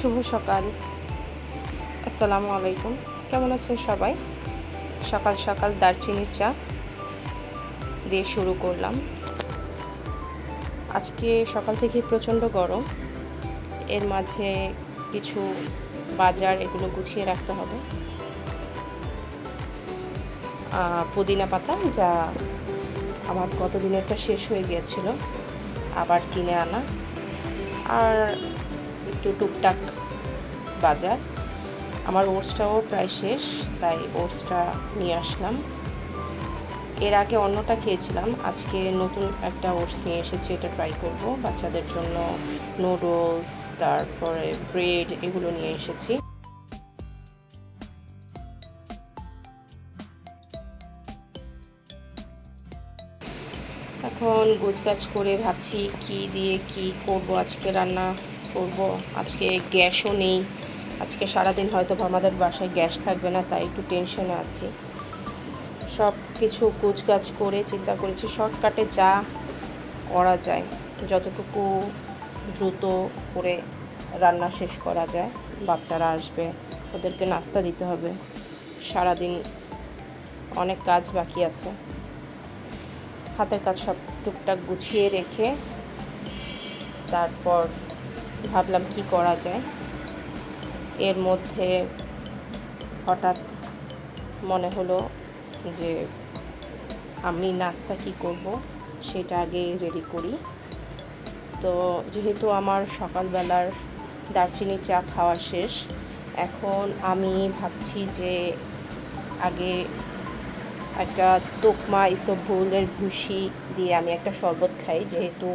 শুভ সকাল। আসসালামু আলাইকুম। কেমন আছেন সবাই? সকাল সকাল দারচিনির চা দিয়ে শুরু করলাম। আজকে সকাল থেকে প্রচণ্ড গরম। এর মাঝে কিছু বাজার এগুলো গুছিয়ে রাখতে হবে। পুদিনা পাতা যা আমার গতদিনেরটা শেষ হয়ে গিয়েছিল, আবার কিনে আনা, আর একটু টুকটাক বাজার। আমার ওটসটাও প্রায় শেষ, তাই ওটসটা নিয়ে আসলাম। এর আগে অন্যটা খেয়েছিলাম, আজকে নতুন একটা ওটস নিয়ে এসেছি, এটা ট্রাই করব। বাচ্চাদের জন্য নুডলস, তারপরে ব্রেড এগুলো নিয়ে এসেছি। এখন গোছগাছ করে ভাবছি কি দিয়ে কি করব। আজকে রান্না করব, আজকে গ্যাসও নেই। আজকে সারাদিন হয়তো আমাদের বাসায় গ্যাস থাকবে না, তাই একটু টেনশনে আছি। সব কিছু গোছগাছ করে চিন্তা করেছি শর্টকাটে যা করা যায়, যতটুকু দ্রুত করে রান্না শেষ করা যায়। বাচ্চারা আসবে, ওদেরকে নাস্তা দিতে হবে, সারাদিন অনেক কাজ বাকি আছে। হাতের কাজ সব টুকটাক গুছিয়ে রেখে তারপর ভাবলাম কি করা যায়। এর মধ্যে হঠাৎ মনে হলো যে আমি নাস্তা কি করব সেটা আগে রেডি করি। তো যেহেতু আমার সকালবেলার দারচিনি চা খাওয়া শেষ, এখন আমি ভাবছি যে আগে একটা তোকমা ইসবগুলের ভুসি দিয়ে আমি একটা শরবত খাই। যেহেতু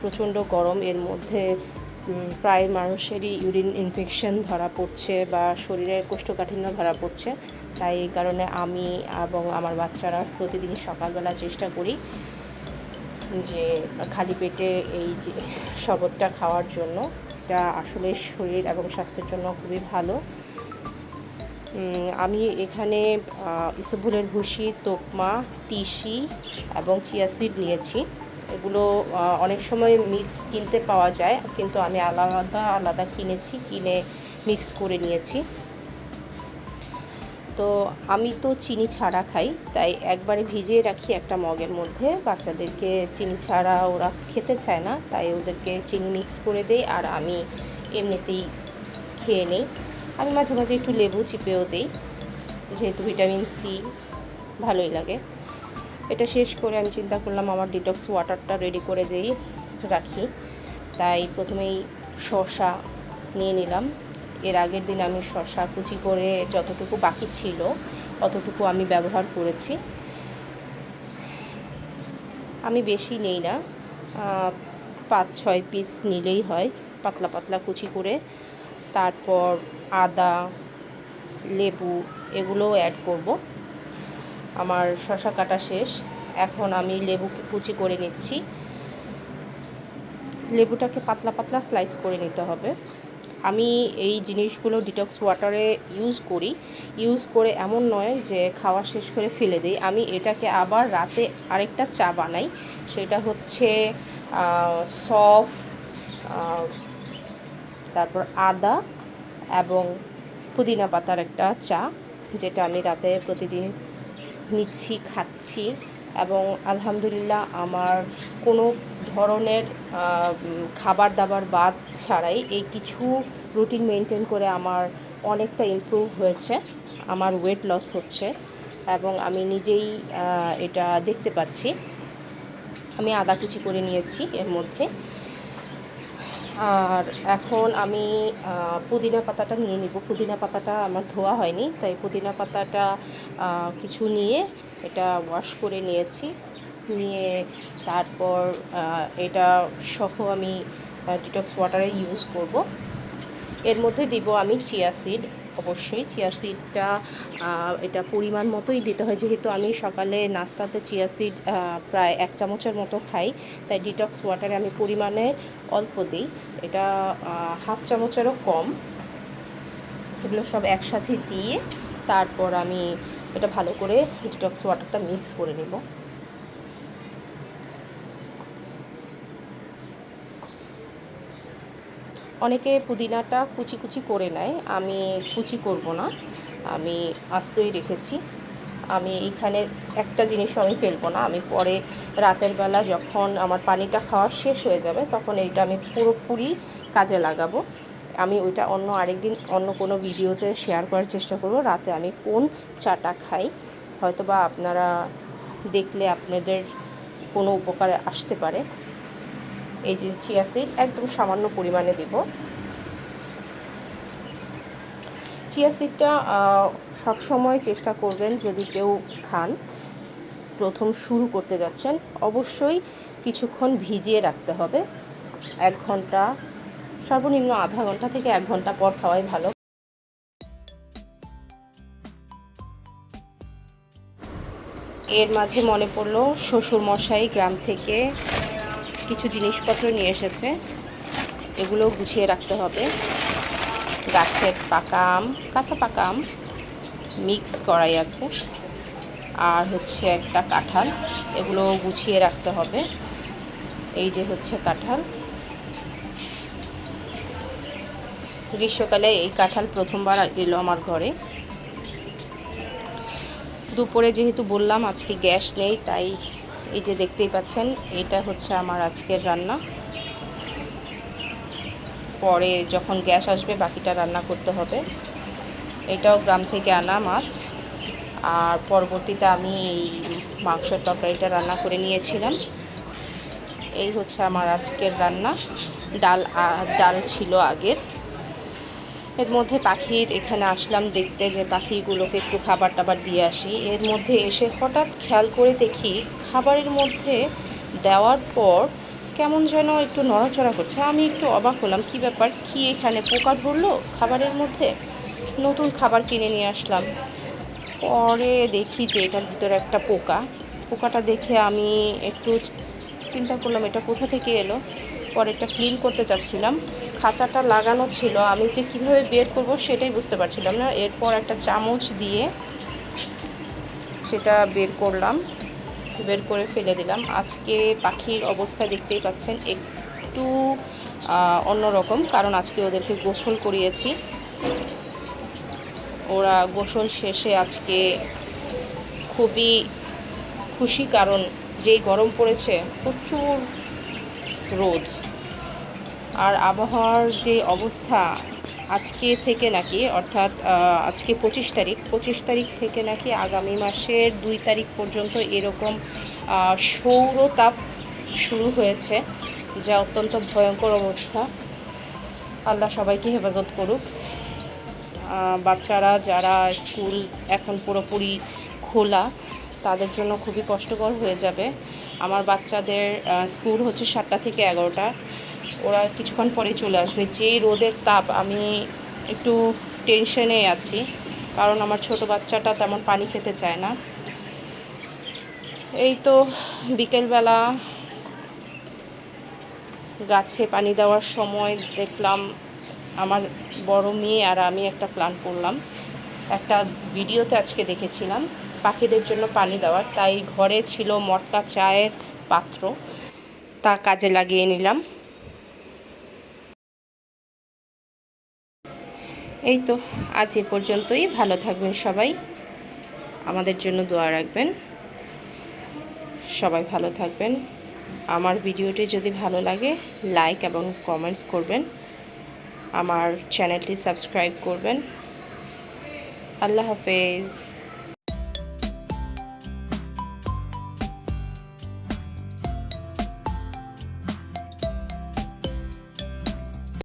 প্রচণ্ড গরম, এর মধ্যে প্রায় মানুষেরই ইউরিন ইনফেকশন ধরা পড়ছে বা শরীরের কোষ্ঠকাঠিন্য ধরা পড়ছে। তাই এই কারণে আমি এবং আমার বাচ্চারা প্রতিদিন সকালবেলা চেষ্টা করি যে খালি পেটে এই যে শরবতটা খাওয়ার জন্য। এটা আসলে শরীর এবং স্বাস্থ্যের জন্য খুবই ভালো। আমি এখানে ইসবগুলের ভুসি, তোকমা, তিসি এবং চিয়া সিড নিয়েছি। এগুলো অনেক সময় মিক্স কিনতে পাওয়া যায়, কিন্তু আমি আলাদা আলাদা কিনে মিক্স করে নিয়েছি। তো আমি তো চিনি ছাড়া খাই, তাই একবারে ভিজিয়ে রাখি একটা মগের মধ্যে। বাচ্চাদেরকে চিনি ছাড়া ওরা খেতে চায় না, তাই ওদেরকে চিনি মিক্স করে দেই, আর আমি এমনিতেই খেয়ে নিই। আমি মাঝে মাঝে একটু লেবু চিপেও দিই, যেহেতু ভিটামিন সি ভালোই লাগে। এটা শেষ করে আমি চিন্তা করলাম আমার ডিটক্স ওয়াটারটা রেডি করে রাখি। তাই প্রথমেই শসা নিয়ে নিলাম। এর আগের দিন আমি শসা কুচি করে যতটুকু বাকি ছিল অতটুকু আমি ব্যবহার করেছি। আমি বেশি নেই না, 5-6 পিস নিলেই হয়, পাতলা পাতলা কুচি করে। তারপর আদা, লেবু এগুলোও অ্যাড করব। আমার শসা কাটা শেষ, এখন আমি লেবুকে কুচি করে নিচ্ছি। লেবুটাকে পাতলা পাতলা স্লাইস করে নিতে হবে। আমি এই জিনিসগুলো ডিটক্স ওয়াটারে ইউজ করে এমন নয় যে খাওয়া শেষ করে ফেলে দিই। আমি এটাকে আবার রাতে আরেকটা চা বানাই, সেটা হচ্ছে সফ, তারপর আদা এবং পুদিনা পাতার একটা চা, যেটা আমি রাতে প্রতিদিন নিচ্ছি, খাচ্ছি। এবং আলহামদুলিল্লাহ আমার কোনো ধরনের খাবার দাবার বাদ ছাড়াই এই কিছু রুটিন মেনটেন করে আমার অনেকটা ইমপ্রুভ হয়েছে। আমার ওয়েট লস হচ্ছে এবং আমি নিজেই এটা দেখতে পাচ্ছি। আমি আদা কুচি করে নিয়েছি এর মধ্যে। আর এখন আমি পুদিনা পাতাটা নিয়ে নিব। পুদিনা পাতাটা আমার ধোয়া হয়নি, তাই পুদিনা পাতাটা কিছু নিয়ে এটা ওয়াশ করে নিয়েছি। নিয়ে তারপর এটা সহ আমি ডিটক্স ওয়াটারে ইউজ করব। এর মধ্যে দিব আমি চিয়া সিড। অবশ্যই চিয়া সিডটা এটা পরিমাণ মতোই দিতে হয়, যেহেতু আমি সকালে নাস্তাতে চিয়া সিড প্রায় 1 চামচের মতো খাই, তাই ডিটক্স ওয়াটারে আমি পরিমাণে অল্প দিই। এটা 1/2 চামচেরও কম। এগুলো সব একসাথে দিয়ে তারপর আমি এটা ভালো করে ডিটক্স ওয়াটারটা মিক্স করে নেব। অনেকে পুদিনাটা কুচি কুচি করে নেয়, আমি কুচি করব না, আমি আস্তই রেখেছি। আমি এখানে একটা জিনিসও আমি ফেলবো না, আমি পরে রাতের বেলা যখন আমার পানিটা খাওয়া শেষ হয়ে যাবে তখন এইটা আমি পুরোপুরি কাজে লাগাবো। আমি ওইটা আরেকদিন অন্য কোনো ভিডিওতে শেয়ার করার চেষ্টা করব, রাতে আমি কোন চাটা খাই। হয়তোবা আপনারা দেখলে আপনাদের কোনো উপকারে আসতে পারে। এই যে চিয়া সিড একদম সামান্য পরিমাণে দেব। চিয়া সিডটা সবসময় চেষ্টা করবেন, যদি কেউ খান, প্রথম শুরু করতে যাচ্ছেন, অবশ্যই কিছুক্ষণ ভিজিয়ে রাখতে হবে। 1 ঘন্টা, সর্বনিম্ন আধা ঘন্টা থেকে 1 ঘন্টা পর খাওয়াই ভালো। এর মাঝে মনে পড়লো শ্বশুর মশাই গ্রাম থেকে কিছু জিনিসপত্র নিয়ে এসেছে, এগুলো গুছিয়ে রাখতে হবে। গাছের পাকা আম, কাঁচা পাকা আম মিক্স করাই আছে, আর হচ্ছে একটা কাঁঠাল, এগুলো গুছিয়ে রাখতে হবে। এই যে হচ্ছে কাঁঠাল, গ্রীষ্মকালে এই কাঁঠাল প্রথমবার এলো আমার ঘরে। দুপুরে যেহেতু বললাম আজকে গ্যাস নেই, তাই এই যে দেখতেই পাচ্ছেন, এটা হচ্ছে আমার আজকের রান্না। পরে যখন গ্যাস আসবে বাকিটা রান্না করতে হবে। এটাও গ্রাম থেকে আনা মাছ, আর পরবর্তীতে আমি এই মাংসের তরকারিটা রান্না করে নিয়েছিলাম। এই হচ্ছে আমার আজকের রান্না। ডাল ছিল আগের। এর মধ্যে পাখির এখানে আসলাম দেখতে, যে পাখিগুলোকে একটু খাবার টাবার দিয়ে আসি। এর মধ্যে এসে হঠাৎ খেয়াল করে দেখি খাবারের মধ্যে দেওয়ার পর কেমন যেন একটু নড়াচড়া করছে। আমি একটু অবাক হলাম, কি ব্যাপার, কি এখানে পোকা ধরলো খাবারের মধ্যে? নতুন খাবার কিনে নিয়ে আসলাম, পরে দেখি যে এটার ভিতরে একটা পোকাটা দেখে আমি একটু চিন্তা করলাম এটা কোথা থেকে এলো। পরে এটা ক্লিন করতে চাচ্ছিলাম, খাঁচাটা লাগানো ছিল, আমি যে কীভাবে বের করব সেটাই বুঝতে পারছিলাম না। এরপর একটা চামচ দিয়ে সেটা বের করলাম, বের করে ফেলে দিলাম। আজকে পাখির অবস্থা দেখতেই পাচ্ছেন একটু অন্যরকম, কারণ আজকে ওদেরকে গোসল করিয়েছি। ওরা গোসল শেষে আজকে খুবই খুশি, কারণ যেই গরম পড়েছে, প্রচুর রোদ, আর আবহাওয়ার যে অবস্থা আজকে থেকে নাকি, অর্থাৎ আজকে 25 তারিখ থেকে নাকি আগামী মাসের 2 তারিখ পর্যন্ত এরকম সৌরতাপ শুরু হয়েছে, যা অত্যন্ত ভয়ঙ্কর অবস্থা। আল্লাহ সবাইকে হেফাজত করুক। বাচ্চারা যারা স্কুল এখন পুরোপুরি খোলা, তাদের জন্য খুবই কষ্টকর হয়ে যাবে। আমার বাচ্চাদের স্কুল হচ্ছে 7টা থেকে 11টা, ওরা কিছুক্ষণ পরে চলে আসবে। যেই রোদের তাপ, আমি একটু টেনশনে আছি, কারণ আমার ছোট বাচ্চাটা তেমন পানি খেতে চায় না। এই তো বিকেলবেলা গাছে পানি দেওয়ার সময় দেখলাম আমার বড় মেয়ে আর আমি একটা প্ল্যান করলাম। একটা ভিডিওতে আজকে দেখেছিলাম পাখিদের জন্য পানি দেওয়ার, তাই ঘরে ছিল মটকা চায়ের পাত্র, তা কাজে লাগিয়ে নিলাম। এই তো আজ এ পর্যন্তই। ভালো থাকবেন সবাই, আমাদের জন্য দোয়া রাখবেন। সবাই ভালো থাকবেন। আমার ভিডিওটি যদি ভালো লাগে লাইক এবং কমেন্টস করবেন, আমার চ্যানেলটি সাবস্ক্রাইব করবেন। আল্লাহ হাফেজ।